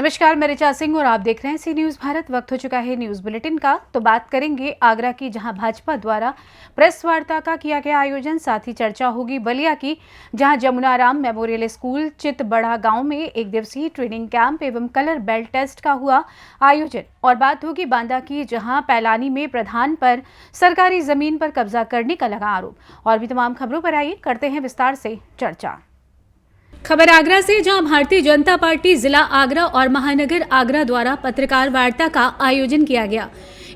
नमस्कार, मैं ऋचा सिंह और आप देख रहे हैं सी न्यूज भारत। वक्त हो चुका है न्यूज बुलेटिन का। तो बात करेंगे आगरा की, जहां भाजपा द्वारा प्रेस वार्ता का किया गया आयोजन। साथ ही चर्चा होगी बलिया की, जहां जमुनाराम मेमोरियल स्कूल चितबड़ा गांव में एक दिवसीय ट्रेनिंग कैंप एवं कलर बेल्ट टेस्ट का हुआ आयोजन। और बात होगी बांदा की, जहां पैलानी में प्रधान पर सरकारी जमीन पर कब्जा करने का लगा आरोप। और भी तमाम खबरों पर आइए करते हैं विस्तार से चर्चा। खबर आगरा से, जहां भारतीय जनता पार्टी जिला आगरा और महानगर आगरा द्वारा पत्रकार वार्ता का आयोजन किया गया।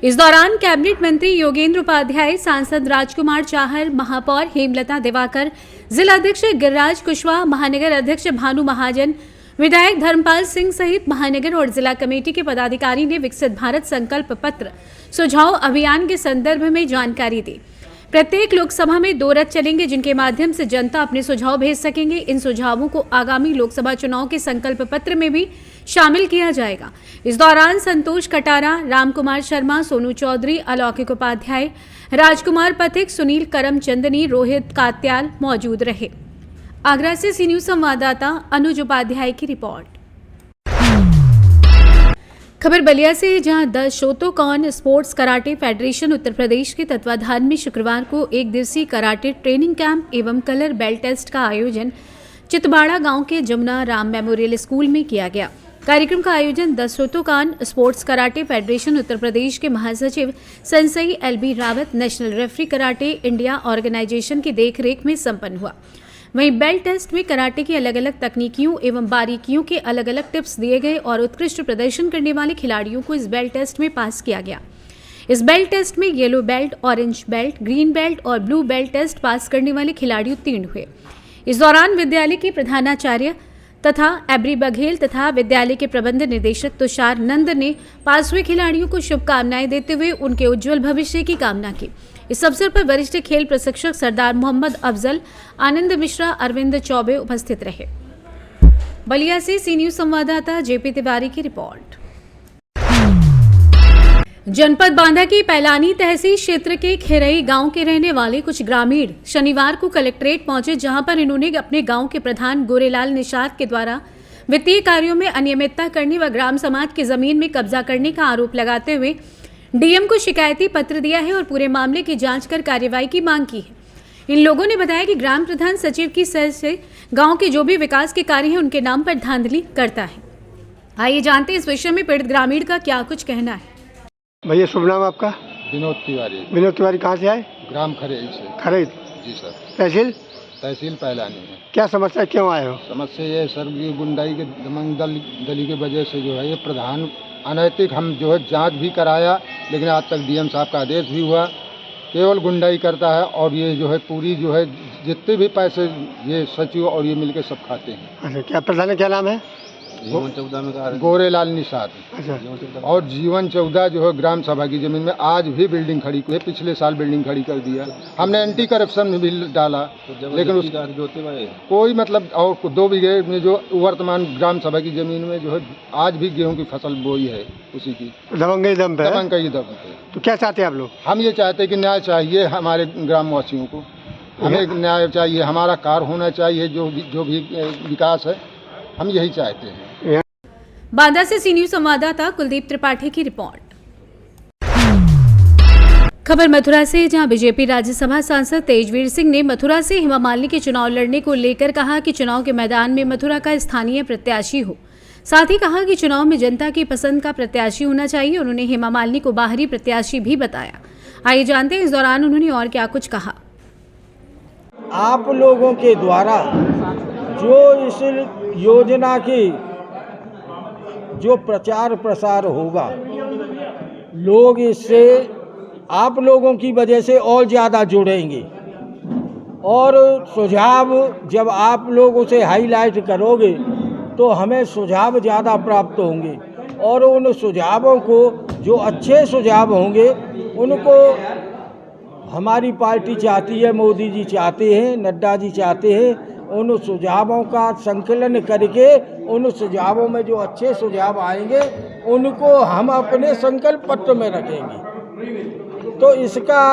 इस दौरान कैबिनेट मंत्री योगेंद्र उपाध्याय, सांसद राजकुमार चाहर, महापौर हेमलता दिवाकर, जिलाध्यक्ष गिरिराज कुशवाहा, महानगर अध्यक्ष भानु महाजन, विधायक धर्मपाल सिंह सहित महानगर और जिला कमेटी के पदाधिकारी ने विकसित भारत संकल्प पत्र सुझाव अभियान के संदर्भ में जानकारी दी। प्रत्येक लोकसभा में 2 रथ चलेंगे, जिनके माध्यम से जनता अपने सुझाव भेज सकेंगे। इन सुझावों को आगामी लोकसभा चुनाव के संकल्प पत्र में भी शामिल किया जाएगा। इस दौरान संतोष कटारा, रामकुमार शर्मा, सोनू चौधरी, अलौकिक उपाध्याय, राजकुमार पथिक, सुनील करमचंदनी, रोहित कात्याल मौजूद रहे। आगरा से सी न्यूज संवाददाता अनुज उपाध्याय की रिपोर्ट। खबर बलिया से, जहां the Shotokan sports karate federation Uttar Pradesh के तत्वाधान में शुक्रवार को एक दिवसीय कराटे ट्रेनिंग कैंप एवं कलर बेल्ट टेस्ट का आयोजन चितबाड़ा गांव के जमुना राम मेमोरियल स्कूल में किया गया। कार्यक्रम का आयोजन the Shotokan sports karate federation Uttar Pradesh के महासचिव sensei LB Rawat, national referee karate India organisation की देखरेख में संपन्न हुआ। वहीं बेल्ट टेस्ट में कराटे की अलग अलग तकनीकियों एवं बारीकियों के अलग अलग टिप्स दिए गए और उत्कृष्ट प्रदर्शन करने वाले खिलाड़ियों को इस बेल्ट टेस्ट में पास किया गया। इस बेल्ट टेस्ट में yellow belt, orange belt, green belt और ब्लू बेल्ट टेस्ट पास करने वाले खिलाड़ी उत्तीर्ण हुए। इस दौरान विद्यालय के प्रधानाचार्य तथा एब्री बघेल तथा विद्यालय के प्रबंध निदेशक तुषार नंद ने पास हुए खिलाड़ियों को शुभकामनाएं देते हुए उनके उज्जवल भविष्य की कामना की। इस अवसर पर वरिष्ठ खेल प्रशिक्षक सरदार मोहम्मद अफजल, आनंद मिश्रा, अरविंद चौबे उपस्थित रहे। बलिया से सी न्यूज संवाददाता JP तिवारी की रिपोर्ट। जनपद बांदा की पैलानी तहसील क्षेत्र के खेरई गांव के रहने वाले कुछ ग्रामीण शनिवार को कलेक्ट्रेट पहुंचे, जहां पर इन्होंने अपने गांव के प्रधान गोरेलाल निषाद के द्वारा वित्तीय कार्यों में अनियमितता करने व ग्राम समाज की जमीन में कब्जा करने का आरोप लगाते हुए DM को शिकायती पत्र दिया है और पूरे मामले की जांच कर कार्रवाई की मांग की है। इन लोगों ने बताया कि ग्राम प्रधान सचिव की सह से गांव के जो भी विकास के कार्य हैं उनके नाम पर धांधली करता है। आइए जानते हैं इस विषय में पीड़ित ग्रामीण का क्या कुछ कहना है। भैया शुभ नाम आपका? विनोद तिवारी। विनोद तिवारी कहाँ से आए? ग्राम खरेद से। खरेद? जी सर। तहसील पैलानी में। क्या समस्या, क्यों आए हो? समस्या ये सर, ये गुंडाई के दमंग दली की वजह से जो है ये प्रधान अनैतिक, हम जो है जांच भी कराया लेकिन आज तक DM साहब का आदेश भी हुआ, केवल गुंडाई करता है। और ये जो है पूरी जो है जितने भी पैसे ये सचिव और ये मिलके सब खाते हैं। अच्छा, क्या प्रधान है, क्या नाम है? जीवन 14 में गोरेलाल निषाद। अच्छा। और जीवन 14 जो है ग्राम सभा की जमीन में आज भी बिल्डिंग खड़ी की है, पिछले साल बिल्डिंग खड़ी कर दिया। हमने एंटी करप्शन में भी डाला लेकिन उस कोई मतलब, और 2 बीघे में जो वर्तमान ग्राम सभा की जमीन में जो है आज भी गेहूं की फसल बोई है, उसी की दबंगई दम पे। तो क्या चाहते हैं आप लोग? हम ये चाहते हैं कि न्याय चाहिए हमारे ग्रामवासियों को, हमें न्याय चाहिए, हमारा कार्य होना चाहिए, जो भी विकास है हम यही चाहते हैं। बांदा से सी न्यूज संवाददाता कुलदीप त्रिपाठी की रिपोर्ट। खबर मथुरा से, जहां बीजेपी राज्यसभा सांसद तेजवीर सिंह ने मथुरा से हेमा मालिनी के चुनाव लड़ने को लेकर कहा कि चुनाव के मैदान में मथुरा का स्थानीय प्रत्याशी हो। साथ ही कहा कि चुनाव में जनता की पसंद का प्रत्याशी होना चाहिए। उन्होंने हेमा मालिनी को बाहरी प्रत्याशी भी बताया। आइए जानते हैं इस दौरान उन्होंने और क्या कुछ कहा। आप लोगों के द्वारा जो इस योजना की जो प्रचार प्रसार होगा, लोग इससे आप लोगों की वजह से और ज़्यादा जुड़ेंगे और सुझाव जब आप लोग उसे हाईलाइट करोगे तो हमें सुझाव ज़्यादा प्राप्त होंगे और उन सुझावों को, जो अच्छे सुझाव होंगे, उनको हमारी पार्टी चाहती है, मोदी जी चाहते हैं, नड्डा जी चाहते हैं। उन सुझावों का संकलन करके उन सुझावों में जो अच्छे सुझाव आएंगे उनको हम अपने संकल्प पत्र में रखेंगे। तो इसका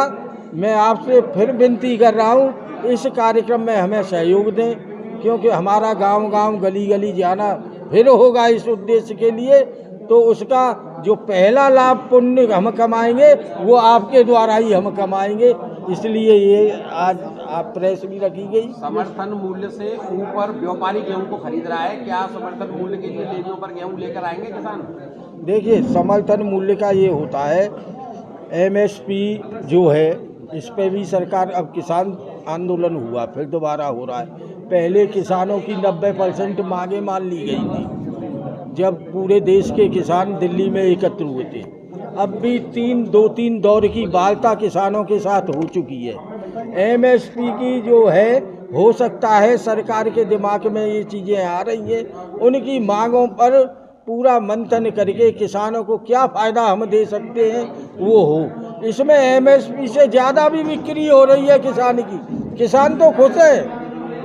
मैं आपसे फिर विनती कर रहा हूँ, इस कार्यक्रम में हमें सहयोग दें, क्योंकि हमारा गांव-गांव गली-गली जाना फिर होगा इस उद्देश्य के लिए, तो उसका जो पहला लाभ पुण्य हम कमाएंगे वो आपके द्वारा ही हम कमाएंगे। इसलिए ये आज आप प्रेस भी रखी गई। समर्थन मूल्य से ऊपर व्यापारी गेहूं को खरीद रहा है, क्या समर्थन मूल्य के लिए लेवियों पर गेहूं लेकर आएंगे किसान? देखिए, समर्थन मूल्य का ये होता है, एमएसपी जो है इस पे भी सरकार, अब किसान आंदोलन हुआ फिर दोबारा हो रहा है। पहले किसानों की 90% मांगे मान ली गई थी जब पूरे देश के किसान दिल्ली में एकत्र हुए थे। अब भी 2-3 दौर की वार्ता किसानों के साथ हो चुकी है। एमएसपी की जो है, हो सकता है सरकार के दिमाग में ये चीज़ें आ रही हैं, उनकी मांगों पर पूरा मंथन करके किसानों को क्या फ़ायदा हम दे सकते हैं वो हो। इसमें एमएसपी से ज़्यादा भी बिक्री हो रही है किसान की। किसान तो खुश है,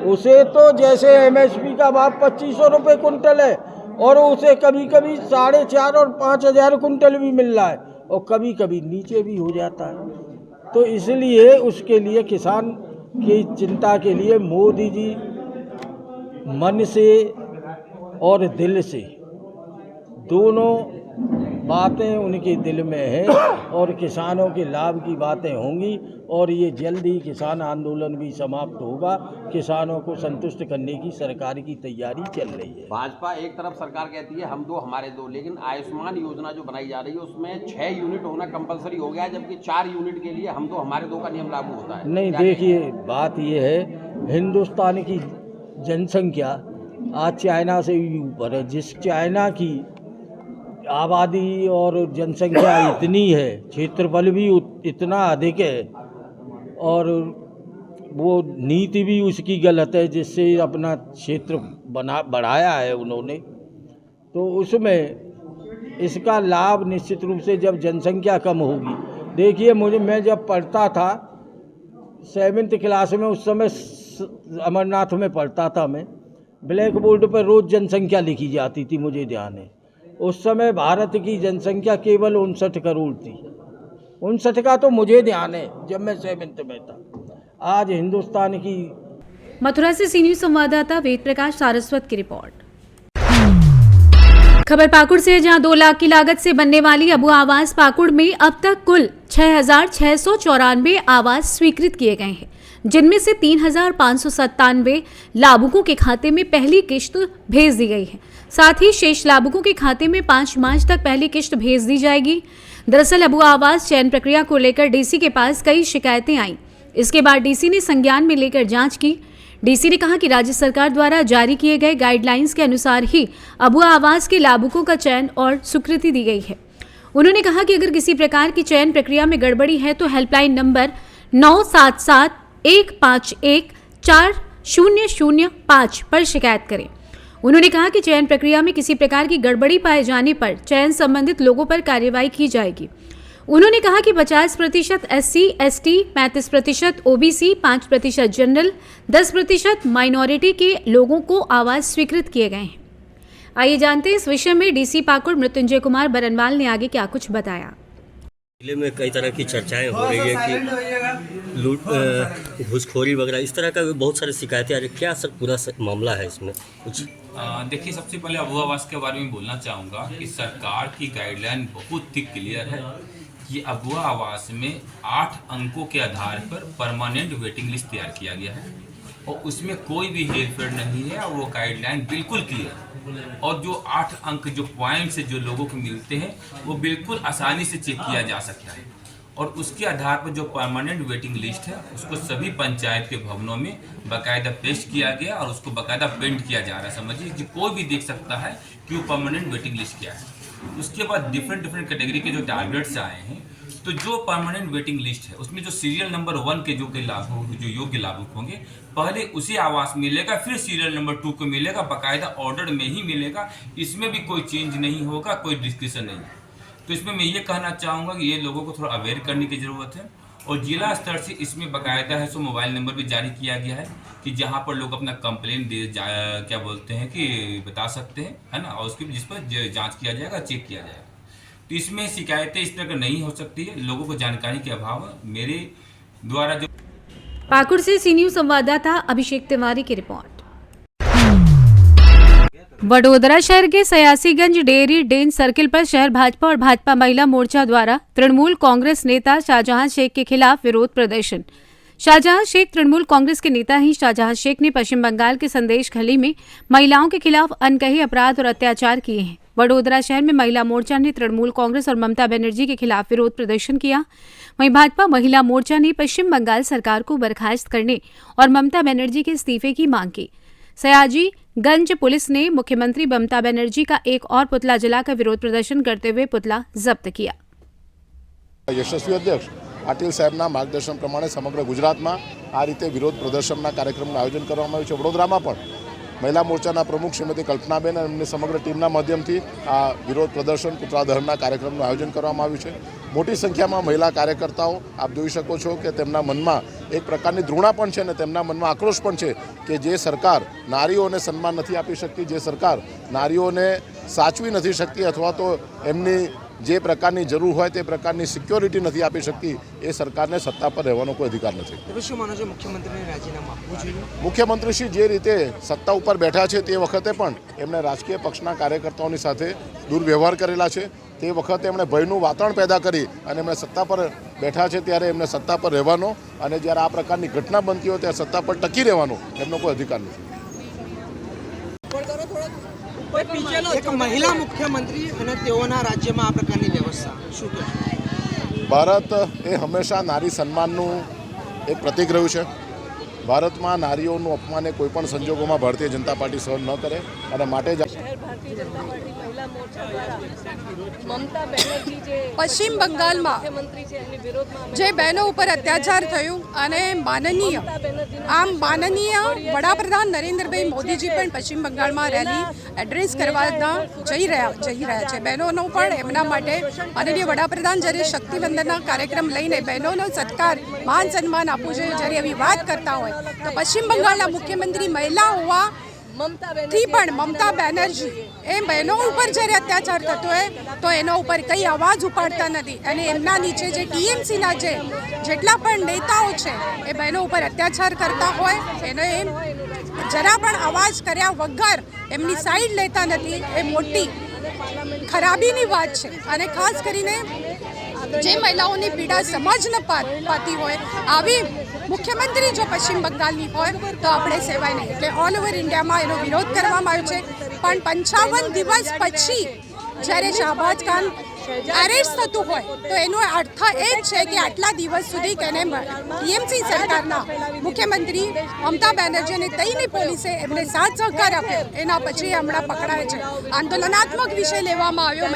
उसे तो जैसे एमएसपी का भाव 2500 रुपये कुंटल है और उसे कभी कभी 4,500 और 5,000 कुंटल भी मिल रहा है और कभी कभी नीचे भी हो जाता है। तो इसलिए उसके लिए किसान की चिंता के लिए मोदी जी मन से और दिल से दोनों बातें उनके दिल में है और किसानों के लाभ की बातें होंगी और ये जल्द ही किसान आंदोलन भी समाप्त होगा। किसानों को संतुष्ट करने की सरकार की तैयारी चल रही है। भाजपा एक तरफ सरकार कहती है हम दो हमारे दो, लेकिन आयुष्मान योजना जो बनाई जा रही है उसमें 6 यूनिट होना कंपलसरी हो गया है, जबकि 4 यूनिट के लिए हम दो हमारे दो का नियम लागू होता है। नहीं, देखिए बात ये है, हिंदुस्तान की जनसंख्या आज चाइना से भी ऊपर है। जिस चाइना की आबादी और जनसंख्या इतनी है, क्षेत्रफल भी इतना अधिक है और वो नीति भी उसकी गलत है जिससे अपना क्षेत्र बढ़ाया है उन्होंने, तो उसमें इसका लाभ निश्चित रूप से जब जनसंख्या कम होगी। देखिए, मैं जब पढ़ता था 7th क्लास में, उस समय अमरनाथ में पढ़ता था मैं, ब्लैक बोर्ड पर रोज़ जनसंख्या लिखी जाती थी, मुझे ध्यान है। उस समय भारत की जनसंख्या केवल 59 करोड़ थी। 59 का तो मुझे ध्यान है जब मैं 7th में था। आज हिंदुस्तान की। मथुरा से सी न्यूज संवाददाता वेद प्रकाश सारस्वत की रिपोर्ट। खबर पाकुड़ से, जहां 2 लाख की लागत से बनने वाली अबू आवास पाकुड़ में अब तक कुल 6,694 आवास स्वीकृत किए गए हैं, जिनमें से 3,597 लाभुकों के खाते में पहली किश्त भेज दी गई है। साथ ही शेष लाभुकों के खाते में 5 मार्च तक पहली किश्त भेज दी जाएगी। दरअसल अबू आवास चयन प्रक्रिया को लेकर डीसी के पास कई शिकायतें आईं। इसके बाद डीसी ने संज्ञान में लेकर जांच की। डीसी ने कहा कि राज्य सरकार द्वारा जारी किए गए गाइडलाइंस के अनुसार ही अबू आवास के लाभुकों का चयन और स्वीकृति दी गई है। उन्होंने कहा कि अगर किसी प्रकार की चयन प्रक्रिया में गड़बड़ी है तो हेल्पलाइन नंबर 977-151-4005 पर शिकायत करें। उन्होंने कहा कि चयन प्रक्रिया में किसी प्रकार की गड़बड़ी पाए जाने पर चयन संबंधित लोगों पर कार्रवाई की जाएगी। उन्होंने कहा कि 50% SC, ST, 35% OBC, 5% general, 10% minority के लोगों को आवास स्वीकृत किए गए हैं। आइए जानते हैं इस विषय में डीसी पाकुड़ मृत्युंजय कुमार बरनवाल ने आगे क्या कुछ बताया। जिले में कई तरह की चर्चाएं हो रही है कि लूट, घूसखोरी वगैरह इस तरह का बहुत सारी शिकायतें आ रही है। क्या सर पूरा मामला है इसमें कुछ? देखिए, सबसे पहले अबू आवास के बारे में बोलना चाहूँगा कि सरकार की गाइडलाइन बहुत ही क्लियर है कि अबू आवास में 8 अंकों के आधार पर परमानेंट वेटिंग लिस्ट तैयार किया गया है और उसमें कोई भी हेरफेर नहीं है और वो गाइडलाइन बिल्कुल क्लियर है। और जो 8 अंक जो पॉइंट से जो लोगों को मिलते हैं वो बिल्कुल आसानी से चेक किया जा सकता है और उसके आधार पर जो परमानेंट वेटिंग लिस्ट है उसको सभी पंचायत के भवनों में बाकायदा पेश किया गया और उसको बाकायदा प्रिंट किया जा रहा है। समझिए कि कोई भी देख सकता है कि वो परमानेंट वेटिंग लिस्ट क्या है। उसके बाद डिफरेंट कैटेगरी के जो टारगेट्स आए हैं, तो जो परमानेंट वेटिंग लिस्ट है उसमें जो सीरियल नंबर 1 के जो योग्य लाभुक होंगे पहले उसी आवास मिलेगा, फिर सीरियल नंबर 2 को मिलेगा, बाकायदा ऑर्डर में ही मिलेगा। इसमें भी कोई चेंज नहीं होगा, कोई डिस्क्रिप्शन नहीं। तो इसमें मैं ये कहना चाहूँगा कि ये लोगों को थोड़ा अवेयर करने की ज़रूरत है और जिला स्तर से इसमें बाकायदा है सो मोबाइल नंबर भी जारी किया गया है कि जहाँ पर लोग अपना कंप्लेन क्या बोलते हैं कि बता सकते हैं, है ना, और उसकी जिस पर जाँच किया जाएगा, चेक किया जाएगा। तो इसमें शिकायतें इस तरह नहीं हो सकती है, लोगों को जानकारी के अभाव मेरे द्वारा जो। पाकुड़ से सी न्यूज संवाददाता अभिषेक तिवारी की रिपोर्ट। वडोदरा शहर के सयासीगंज डेयरी डेन सर्किल पर शहर भाजपा और भाजपा महिला मोर्चा द्वारा तृणमूल कांग्रेस नेता शाहजहां शेख के खिलाफ विरोध प्रदर्शन। शाहजहां शेख तृणमूल कांग्रेस के नेता हैं। शाहजहां शेख ने पश्चिम बंगाल के संदेश खली में महिलाओं के खिलाफ अनकही अपराध और अत्याचार किए हैं। वडोदरा शहर में महिला मोर्चा ने तृणमूल कांग्रेस और ममता बनर्जी के खिलाफ विरोध प्रदर्शन किया। वहीं भाजपा महिला मोर्चा ने पश्चिम बंगाल सरकार को बर्खास्त करने और ममता बनर्जी के इस्तीफे की मांग की। सयाजीगंज पुलिस ने मुख्यमंत्री ममता बनर्जी का एक और पुतला जलाकर विरोध प्रदर्शन करते हुए पुतला जब्त किया। यशस्वी अध्यक्ष पाटील साहेबના માર્ગદર્શન પ્રમાણે સમગ્ર ગુજરાતમાં આ રીતે વિરોધ પ્રદર્શનના કાર્યક્રમનું આયોજન કરવામાં આવ્યું છે। વડોદરામાં પણ મહિલા મોરચાના પ્રમુખ શ્રીમતી કલ્પનાબેન અને એમની સમગ્ર ટીમના માધ્યમથી આ વિરોધ પ્રદર્શન પુતળા દહનના કાર્યક્રમનું આયોજન કરવામાં આવ્યું છે। મોટી સંખ્યામાં મહિલા કાર્યકર્તાઓ આપ જોઈ શકો છો કે તેમના મનમાં એક પ્રકારની ધૃણા પણ છે અને તેમના મનમાં આક્રોશ પણ છે કે જે સરકાર નારીઓને સન્માન નથી આપી શકતી, જે સરકાર નારીઓને સાચવી નથી શકતી અથવા તો એમની જે પ્રકારની જરૂર હોય તે પ્રકારની સિક્યોરિટી નથી આપી શકતી, એ સરકારને સત્તા પર રહેવાનો કોઈ અધિકાર નથી। મુખ્યમંત્રીશ્રી જે રીતે સત્તા ઉપર બેઠા છે તે વખતે પણ એમણે રાજકીય પક્ષના કાર્યકર્તાઓની સાથે દુર્વ્યવહાર કરેલા છે। તે વખતે એમણે ભયનું વાતાવરણ પેદા કરી અને એમણે સત્તા પર બેઠા છે ત્યારે એમને સત્તા પર રહેવાનો અને જ્યારે આ પ્રકારની ઘટના બનતી હોય ત્યારે સત્તા પર ટકી રહેવાનો એમનો કોઈ અધિકાર નથી। એક મહિલા મુખ્યમંત્રી અને તેઓના રાજ્યમાં આ પ્રકારની વ્યવસ્થા શું કહેશો? ભારત એ હંમેશા નારી સન્માનનું એક પ્રતીક રહ્યું છે। ભારતમાં નારીઓનું અપમાન એ કોઈપણ સંજોગોમાં ભારતીય જનતા પાર્ટી સહન ન કરે અને માટે જ પશ્ચિમ બંગાળમાં જે બહેનો ઉપર અત્યાચાર થયું અને માનનીય વડાપ્રધાન નરેન્દ્રભાઈ મોદીજી પણ પશ્ચિમ બંગાળમાં રેલી એડ્રેસ કરવા જઈ રહ્યા છે। બહેનોનો પણ એમના માટે માનનીય વડાપ્રધાન જ્યારે શક્તિવંદનના કાર્યક્રમ લઈને બહેનોનો સત્કાર માન સન્માન આપવું જોઈએ, જ્યારે એવી વાત કરતા હોય તો પશ્ચિમ બંગાળના મુખ્યમંત્રી મહિલા હોવા થી પણ મમતા બેનર્જી એ બહેનો ઉપર જ્યારે અત્યાચાર થતો હોય તો એના ઉપર કંઈ અવાજ ઉપાડતા નથી અને એમના નીચે જે ટીએમસીના જેટલા પણ નેતાઓ છે એ બહેનો ઉપર અત્યાચાર કરતા હોય એને એમ જરા પણ અવાજ કર્યા વગર એમની સાઈડ લેતા નથી। એ મોટી ખરાબીની વાત છે અને ખાસ કરીને જે મહિલાઓની પીડા સમજ ન પાતી હોય આવી મુખ્યમંત્રી જો પશ્ચિમ બંગાળની હોય તો આપણે સેવાય નહીં। એટલે ઓલ ઓવર ઇન્ડિયામાં એનો વિરોધ કરવામાં આવ્યો છે, પણ 55 દિવસ પછી જ્યારે શાહબાજ ખાન એરેસ્ટ થતું હોય તો એનો અર્થ એ જ છે કે આટલા દિવસ સુધી તેને ટીએમસી સરકારના મુખ્યમંત્રી મમતા બેનર્જી અને તઈની પોલીસે એમને સાથ સહકાર આપ્યો, એના પછી હમણાં પકડાય છે। આંદોલનાત્મક વિષય લેવામાં આવ્યો।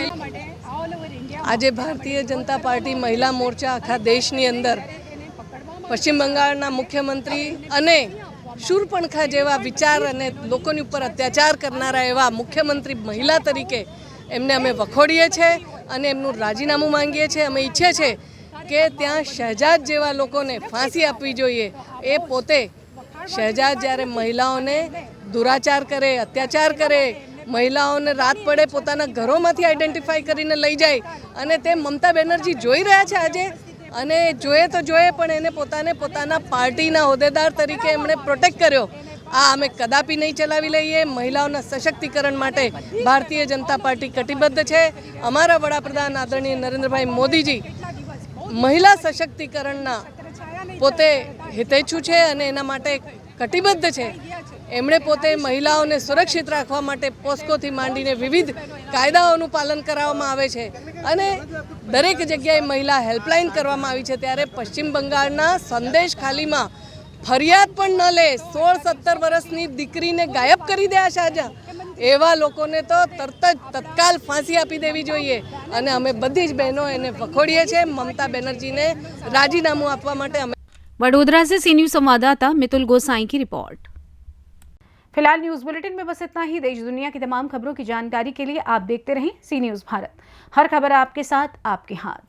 આજે ભારતીય જનતા પાર્ટી મહિલા મોરચા આખા દેશની અંદર પશ્ચિમ બંગાળના મુખ્યમંત્રી અને શૂરપણખા જેવા વિચાર અને લોકોની ઉપર અત્યાચાર કરનારા એવા મુખ્યમંત્રી મહિલા તરીકે એમને અમે વખોડીએ છીએ અને એમનું રાજીનામું માંગીએ છીએ। અમે ઈચ્છીએ છીએ કે ત્યાં શહેજાદ જેવા લોકોને ફાંસી આપવી જોઈએ। એ પોતે શહેજાદ જ્યારે મહિલાઓને દુરાચાર કરે, અત્યાચાર કરે, મહિલાઓને રાત પડે પોતાના ઘરોમાંથી આઈડેન્ટિફાઈ કરીને લઈ જાય અને તે મમતા બેનર્જી જોઈ રહ્યા છે આજે અને જોઈએ તો જોઈએ પણ એને પોતાના પાર્ટીના હોદ્દેદાર તરીકે એમણે પ્રોટેક્ટ કર્યો। આ અમે કદાપી નહીં ચલાવી લઈએ। મહિલાઓના સશક્તિકરણ માટે ભારતીય જનતા પાર્ટી કટિબદ્ધ છે। અમારા વડાપ્રધાન આદરણીય નરેન્દ્રભાઈ મોદીજી મહિલા સશક્તિકરણના પોતે હિતેચ્છુ છે અને એના માટે કટિબદ્ધ છે। એમણે પોતે મહિલાઓને સુરક્ષિત રાખવા માટે પોસ્કોથી માંડીને વિવિધ કાયદાઓનું પાલન કરાવવામાં આવે છે અને દરેક જગ્યાએ મહિલા હેલ્પલાઇન કરવામાં આવી છે। ત્યારે પશ્ચિમ બંગાળના સંદેશ ખાલીમાં ફરિયાદ પણ ન લે 16-17 વર્ષની દીકરીને ગાયબ કરી દે શાહજહાં, એવા લોકોને તો તરત જ તત્કાલ ફાંસી આપી દેવી જોઈએ અને અમે બધી જ બહેનો એને વખોડીએ છીએ। મમતા બેનર્જીને રાજીનામું આપવા માટે અમે। वडोदरा से सी न्यूज संवाददाता मितुल गोसाई की रिपोर्ट। फिलहाल न्यूज बुलेटिन में बस इतना ही। देश दुनिया की तमाम खबरों की जानकारी के लिए आप देखते रहें सी न्यूज भारत। हर खबर आपके साथ, आपके हाथ।